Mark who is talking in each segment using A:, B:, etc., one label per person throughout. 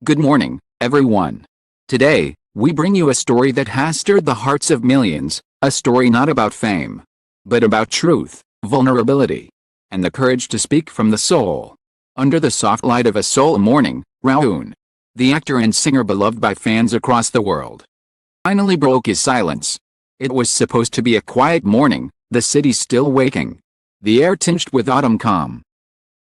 A: Good morning, everyone. Today, we bring you a story that has stirred the hearts of millions, a story not about fame, but about truth, vulnerability, and the courage to speak from the soul. Under the soft light of a Seoul morning, Rowoon, the actor and singer beloved by fans across the world, finally broke his silence. It was supposed to be a quiet morning, the city still waking, the air tinged with autumn calm.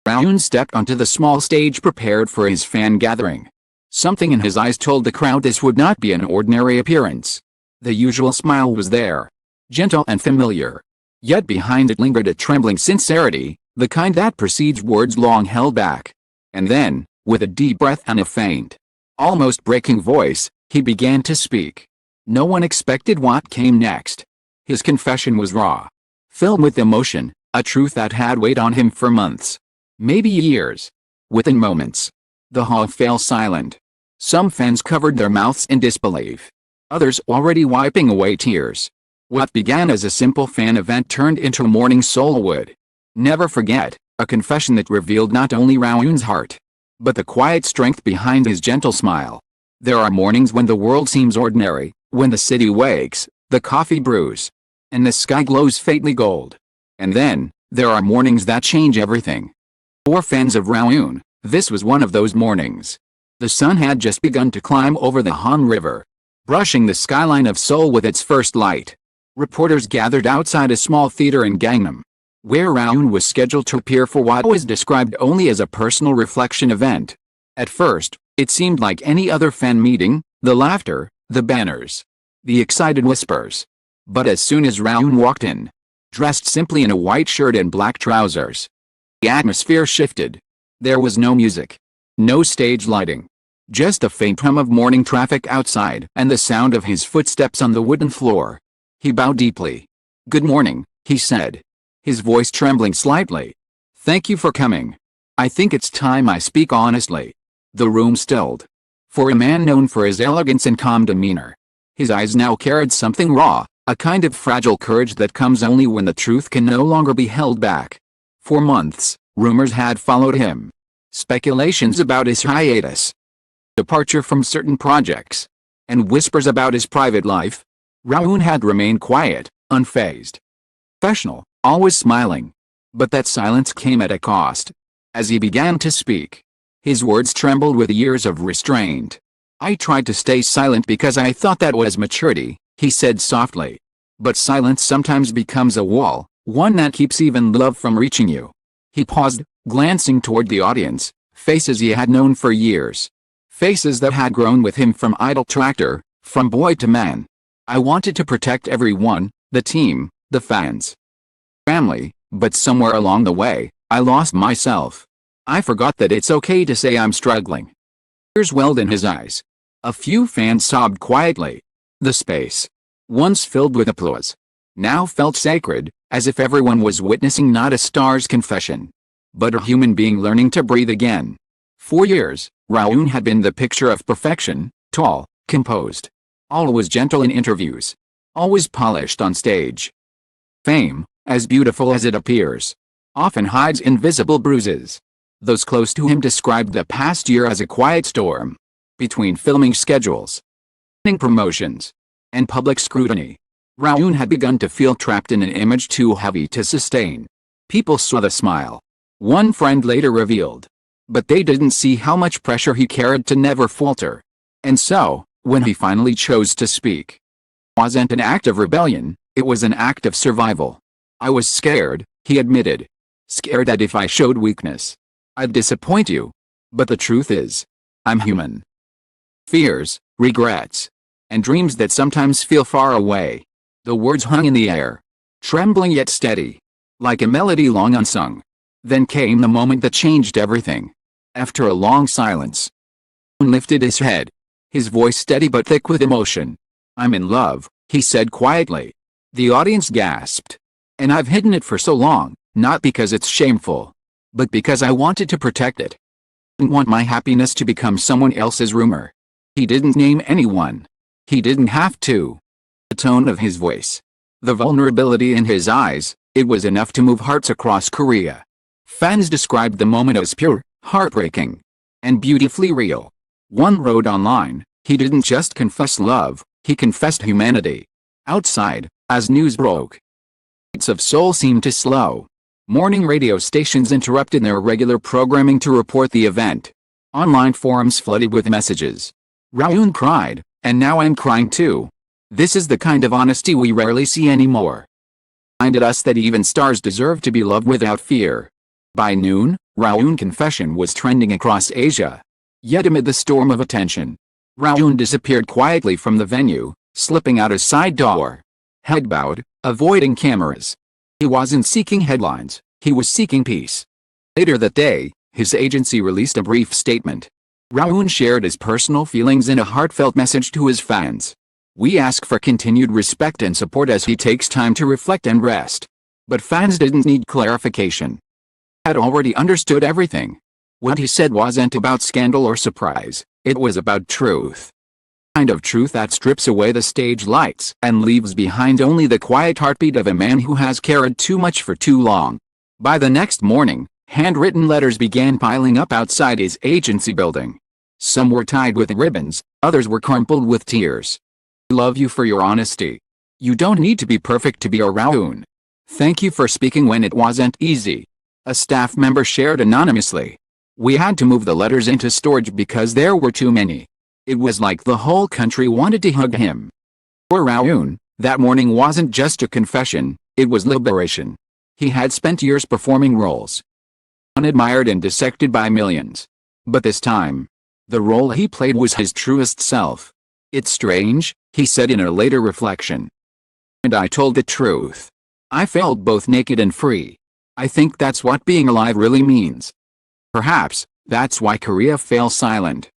A: Rowoon stepped onto the small stage prepared for his fan gathering. Something in his eyes told the crowd this would not be an ordinary appearance. The usual smile was there, gentle and familiar. Yet behind it lingered a trembling sincerity, the kind that precedes words long held back. And then, with a deep breath and a faint, almost breaking voice, he began to speak. No one expected what came next. His confession was raw, filled with emotion, a truth that had weighed on him for months, maybe years. Within moments, the hall fell silent. Some fans covered their mouths in disbelief, others already wiping away tears. What began as a simple fan event turned into a morning Seoul would never forget, a confession that revealed not only Rowoon's heart, but the quiet strength behind his gentle smile. There are mornings when the world seems ordinary, when the city wakes, the coffee brews, and the sky glows faintly gold. And then, there are mornings that change everything. For fans of Rowoon, this was one of those mornings. The sun had just begun to climb over the Han River, brushing the skyline of Seoul with its first light. Reporters gathered outside a small theater in Gangnam, where Rowoon was scheduled to appear for what was described only as a personal reflection event. At first, it seemed like any other fan meeting, the laughter, the banners, the excited whispers. But as soon as Rowoon walked in, dressed simply in a white shirt and black trousers, the atmosphere shifted. There was no music, no stage lighting, just the faint hum of morning traffic outside and the sound of his footsteps on the wooden floor. He bowed deeply. "Good morning," he said, his voice trembling slightly. "Thank you for coming. I think it's time I speak honestly." The room stilled. For a man known for his elegance and calm demeanor, his eyes now carried something raw, a kind of fragile courage that comes only when the truth can no longer be held back. For months, rumors had followed him. Speculations about his hiatus, departure from certain projects, and whispers about his private life. Rowoon had remained quiet, unfazed, professional, always smiling. But that silence came at a cost. As he began to speak, his words trembled with years of restraint. "I tried to stay silent because I thought that was maturity," he said softly. "But silence sometimes becomes a wall, one that keeps even love from reaching you." He paused, glancing toward the audience, faces he had known for years. Faces that had grown with him from idol to actor, from boy to man. "I wanted to protect everyone, the team, the fans, family, but somewhere along the way, I lost myself. I forgot that it's okay to say I'm struggling." Tears welled in his eyes. A few fans sobbed quietly. The space, once filled with applause, now felt sacred, as if everyone was witnessing not a star's confession, but a human being learning to breathe again. For years, Rowoon had been the picture of perfection, tall, composed, always gentle in interviews, always polished on stage. Fame, as beautiful as it appears, often hides invisible bruises. Those close to him described the past year as a quiet storm. Between filming schedules, promotions, and public scrutiny, Rowoon had begun to feel trapped in an image too heavy to sustain. People saw the smile, one friend later revealed, but they didn't see how much pressure he carried to never falter. And so, when he finally chose to speak, it wasn't an act of rebellion, it was an act of survival. "I was scared," he admitted. "Scared that if I showed weakness, I'd disappoint you. But the truth is, I'm human. Fears, regrets, and dreams that sometimes feel far away." The words hung in the air, trembling yet steady, like a melody long unsung. Then came the moment that changed everything. After a long silence, he lifted his head, his voice steady but thick with emotion. "I'm in love," he said quietly. The audience gasped. "And I've hidden it for so long, not because it's shameful, but because I wanted to protect it. I didn't want my happiness to become someone else's rumor." He didn't name anyone. He didn't have to. The tone of his voice, the vulnerability in his eyes, it was enough to move hearts across Korea. Fans described the moment as pure, heartbreaking, and beautifully real. One wrote online, "He didn't just confess love, he confessed humanity." Outside, as news broke, streets of Seoul seemed to slow. Morning radio stations interrupted their regular programming to report the event. Online forums flooded with messages. Rowoon cried, and now I'm crying too. This is the kind of honesty we rarely see anymore. Reminded us that even stars deserve to be loved without fear. By noon, Rowoon's confession was trending across Asia. Yet amid the storm of attention, Rowoon disappeared quietly from the venue, slipping out a side door. Head bowed, avoiding cameras. He wasn't seeking headlines, he was seeking peace. Later that day, his agency released a brief statement. Rowoon shared his personal feelings in a heartfelt message to his fans. "We ask for continued respect and support as he takes time to reflect and rest." But fans didn't need clarification. They had already understood everything. What he said wasn't about scandal or surprise, it was about truth. The kind of truth that strips away the stage lights and leaves behind only the quiet heartbeat of a man who has cared too much for too long. By the next morning, handwritten letters began piling up outside his agency building. Some were tied with ribbons, others were crumpled with tears. "We love you for your honesty. You don't need to be perfect to be a Rowoon. Thank you for speaking when it wasn't easy." A staff member shared anonymously. "We had to move the letters into storage because there were too many." It was like the whole country wanted to hug him. For Rowoon, that morning wasn't just a confession, it was liberation. He had spent years performing roles, unadmired and dissected by millions. But this time, the role he played was his truest self. "It's strange," he said in a later reflection. "And I told the truth. I felt both naked and free. I think that's what being alive really means." Perhaps, that's why Korea fell silent.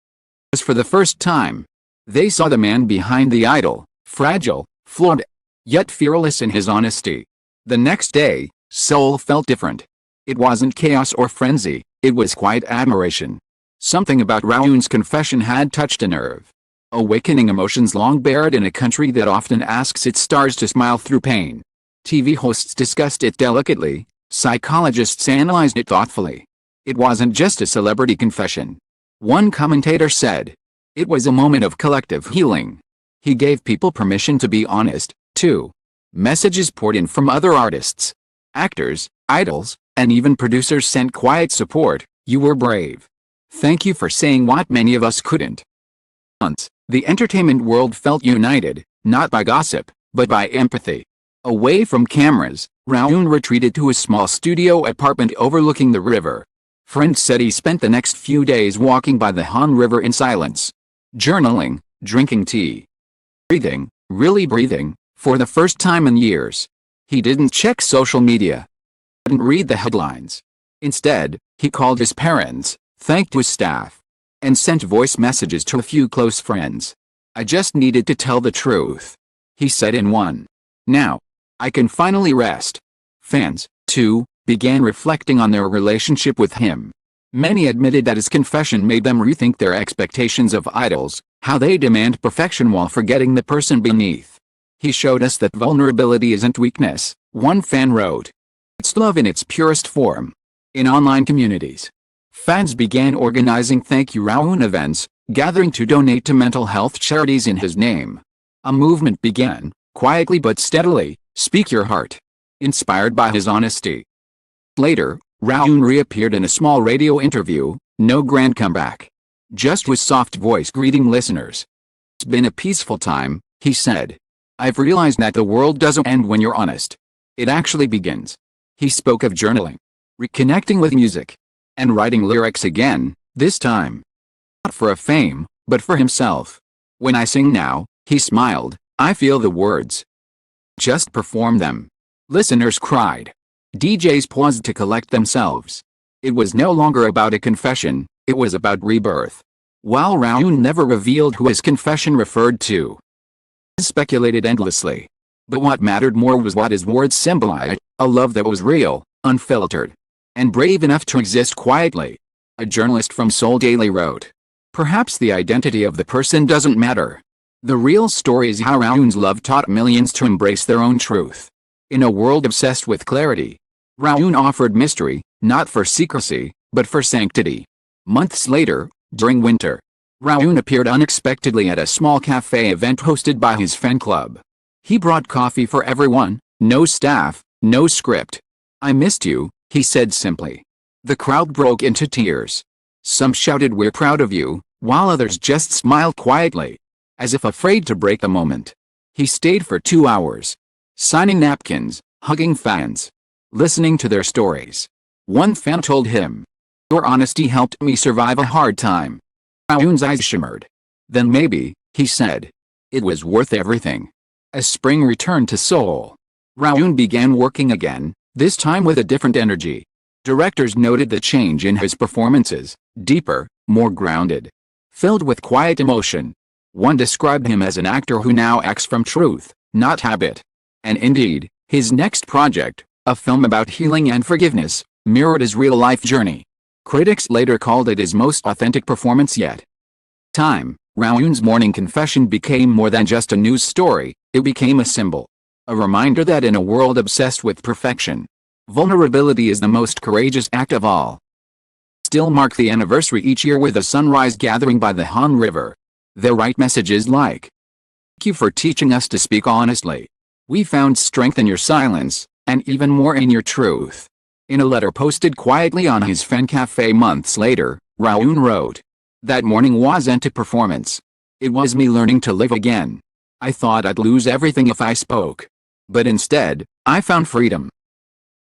A: As for the first time, they saw the man behind the idol, fragile, flawed, yet fearless in his honesty. The next day, Seoul felt different. It wasn't chaos or frenzy, it was quiet admiration. Something about Rowoon's confession had touched a nerve, awakening emotions long buried in a country that often asks its stars to smile through pain. TV hosts discussed it delicately, psychologists analyzed it thoughtfully. It wasn't just a celebrity confession. One commentator said, "It was a moment of collective healing." He gave people permission to be honest, too. Messages poured in from other artists, actors, idols, and even producers sent quiet support. "You were brave. Thank you for saying what many of us couldn't." Once, the entertainment world felt united, not by gossip, but by empathy. Away from cameras, Rowoon retreated to a small studio apartment overlooking the river. Friends said he spent the next few days walking by the Han River in silence, journaling, drinking tea, breathing, really breathing, for the first time in years. He didn't check social media, didn't read the headlines. Instead, he called his parents, thanked his staff, and sent voice messages to a few close friends. "I just needed to tell the truth," he said in one. "Now, I can finally rest." Fans, too, began reflecting on their relationship with him. Many admitted that his confession made them rethink their expectations of idols, how they demand perfection while forgetting the person beneath. "He showed us that vulnerability isn't weakness," one fan wrote. "It's love in its purest form." In online communities, fans began organizing Thank You Rowoon events, gathering to donate to mental health charities in his name. A movement began, quietly but steadily, "Speak Your Heart," inspired by his honesty. Later, Rowoon reappeared in a small radio interview, no grand comeback, just his soft voice greeting listeners. "It's been a peaceful time," he said. "I've realized that the world doesn't end when you're honest. It actually begins." He spoke of journaling, reconnecting with music, and writing lyrics again, this time not for a fame, but for himself. "When I sing now," he smiled, "I feel the words. Just perform them." Listeners cried. DJs paused to collect themselves. It was no longer about a confession, it was about rebirth. While Rowoon never revealed who his confession referred to, he speculated endlessly. But what mattered more was what his words symbolized, a love that was real, unfiltered, and brave enough to exist quietly. A journalist from Seoul Daily wrote, "Perhaps the identity of the person doesn't matter. The real story is how Rowoon's love taught millions to embrace their own truth." In a world obsessed with clarity, Rowoon offered mystery, not for secrecy, but for sanctity. Months later, during winter Rowoon appeared unexpectedly at a small cafe event hosted by his fan club. He brought coffee for everyone, no staff, no script. "I missed you," he said simply. The crowd broke into tears. Some shouted, "We're proud of you," while others just smiled quietly, as if afraid to break the moment. He stayed for 2 hours, signing napkins, hugging fans, listening to their stories. One fan told him, "Your honesty helped me survive a hard time." Rowoon's eyes shimmered. "Then maybe," he said, "it was worth everything." As spring returned to Seoul, Rowoon began working again, this time with a different energy. Directors noted the change in his performances, deeper, more grounded, filled with quiet emotion. One described him as an actor who now acts from truth, not habit. And indeed, his next project, a film about healing and forgiveness, mirrored his real-life journey. Critics later called it his most authentic performance yet. Rowoon's morning confession became more than just a news story, it became a symbol. A reminder that in a world obsessed with perfection, vulnerability is the most courageous act of all. Still mark the anniversary each year with a sunrise gathering by the Han River. They write messages like, "Thank you for teaching us to speak honestly. We found strength in your silence, and even more in your truth." In a letter posted quietly on his fan cafe months later, Rowoon wrote, "That morning wasn't a performance. It was me learning to live again. I thought I'd lose everything if I spoke. But instead, I found freedom."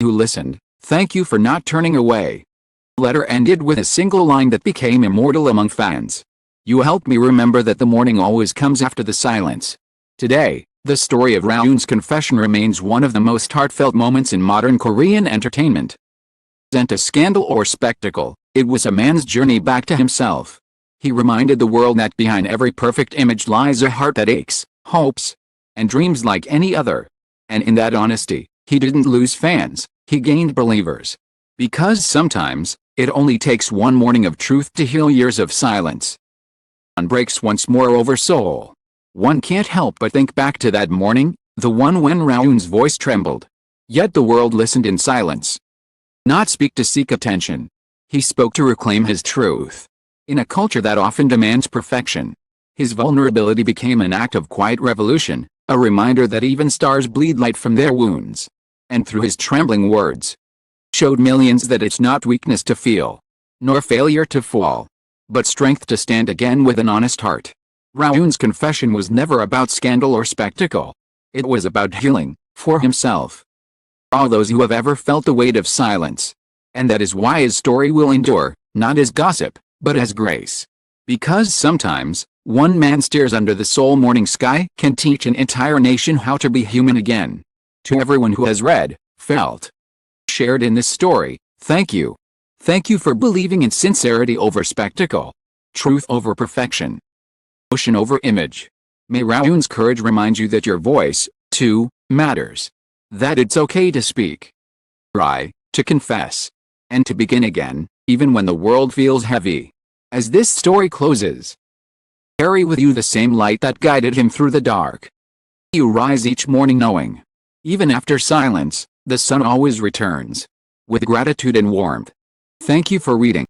A: Who listened, thank you for not turning away. The letter ended with a single line that became immortal among fans. "You helped me remember that the morning always comes after the silence." Today, the story of Rowoon's confession remains one of the most heartfelt moments in modern Korean entertainment. It wasn't a scandal or spectacle, it was a man's journey back to himself. He reminded the world that behind every perfect image lies a heart that aches, hopes, and dreams like any other. And in that honesty, he didn't lose fans, he gained believers. Because sometimes, it only takes one morning of truth to heal years of silence. Dawn breaks once more over Seoul. One can't help but think back to that morning, the one when Rowoon's voice trembled. Yet the world listened in silence. Not speak to seek attention. He spoke to reclaim his truth. In a culture that often demands perfection, his vulnerability became an act of quiet revolution, a reminder that even stars bleed light from their wounds. And through his trembling words, showed millions that it's not weakness to feel, nor failure to fall, but strength to stand again with an honest heart. Rowoon's confession was never about scandal or spectacle. It was about healing, for himself. For all those who have ever felt the weight of silence. And that is why his story will endure, not as gossip, but as grace. Because sometimes, one man stares under the Seoul morning sky can teach an entire nation how to be human again. To everyone who has read, felt, shared in this story, thank you. Thank you for believing in sincerity over spectacle, truth over perfection, emotion over image. May Rowoon's courage remind you that your voice, too, matters. That it's okay to speak, try, to confess, and to begin again, even when the world feels heavy. As this story closes, carry with you the same light that guided him through the dark. You rise each morning knowing, even after silence, the sun always returns, with gratitude and warmth. Thank you for reading.